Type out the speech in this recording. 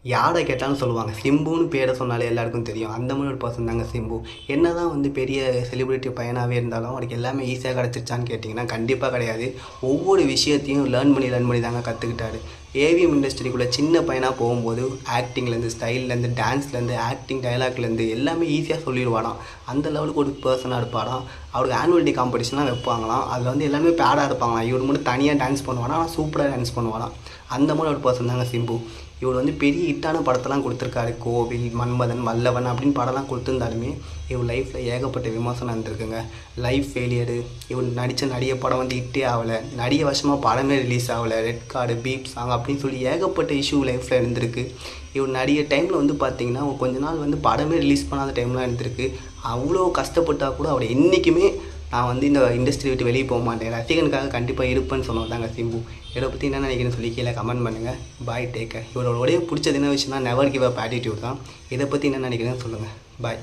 யாரை கேட்டாலும் சொல்லுவாங்க. சிம்புன்னு பேரை சொன்னாலே எல்லாருக்கும் தெரியும். அந்த மாதிரி ஒரு பர்சன் தாங்க சிம்பு. என்னதான் வந்து பெரிய செலிபிரிட்டி பையனாகவே இருந்தாலும் அவருக்கு எல்லாமே ஈஸியாக கிடச்சிருச்சான்னு கேட்டிங்கன்னா கண்டிப்பாக கிடையாது. ஒவ்வொரு விஷயத்தையும் லேர்ன் பண்ணி தாங்க கற்றுக்கிட்டாரு. ஏவிஎம் இண்டஸ்ட்ரிக்குள்ளே சின்ன பையனாக போகும்போது ஆக்டிங்லேருந்து, ஸ்டைல்லேருந்து, டான்ஸ்லேருந்து, ஆக்டிங் டைலாக்லேருந்து எல்லாமே ஈஸியாக சொல்லிடுவாராம். அந்த லெவலுக்கு ஒரு பர்சனாக இருப்பாராம். அவருக்கு ஆனுவல் டே காம்படிஷன்லாம் வைப்பாங்களாம். அதில் வந்து எல்லாமே பேடாக இருப்பாங்களாம். இவர் மட்டும் தனியாக டான்ஸ் பண்ணுவானா, ஆனால் சூப்பராக டான்ஸ் பண்ணுவாராம். அந்த மாதிரி ஒரு பர்சன் தாங்க சிம்பு. இவர் வந்து பெரிய ஹிட்டான படத்தெல்லாம் கொடுத்துருக்காரு. கோவில், மன்மதன், வல்லவன் அப்படின்னு படம்லாம் கொடுத்துருந்தாலுமே இவர் லைஃப்பில் ஏகப்பட்ட விமர்சனம் இருந்திருக்குங்க. லைஃப் ஃபெயிலியரு, இவர் நடித்த நிறைய படம் வந்து ஹிட்டே ஆகலை, நிறைய வருஷமாக படமே ரிலீஸ் ஆகலை, ரெட் கார்டு, பீப் சாங் அப்படின்னு சொல்லி ஏகப்பட்ட இஷ்யூ லைஃப்பில் இருந்திருக்கு. இவர் நிறைய டைமில் வந்து பார்த்திங்கன்னா கொஞ்ச நாள் வந்து படமே ரிலீஸ் பண்ணாத டைம்லாம் இருந்திருக்கு. அவ்வளோ கஷ்டப்பட்டால் கூட அவர் என்றைக்குமே நான் வந்து இந்த இண்டஸ்ட்ரி விட்டு வெளியே போக மாட்டேன், ரசிகனுக்காக கண்டிப்பாக இருப்பேன்னு சொன்னவர் தாங்க சிம்பு. இதை பற்றி என்ன நினைக்கிறேன்னு சொல்லி கீழே கமெண்ட் பண்ணுங்கள். பாய், டேக் கேர். இவரோட பிடிச்சது என்ன விஷயம்னா நெவர் கிவ் அப் ஆட்டிடியூட் தான். இதை பற்றி என்ன நினைக்கிறேன்னு சொல்லுங்கள். பாய்.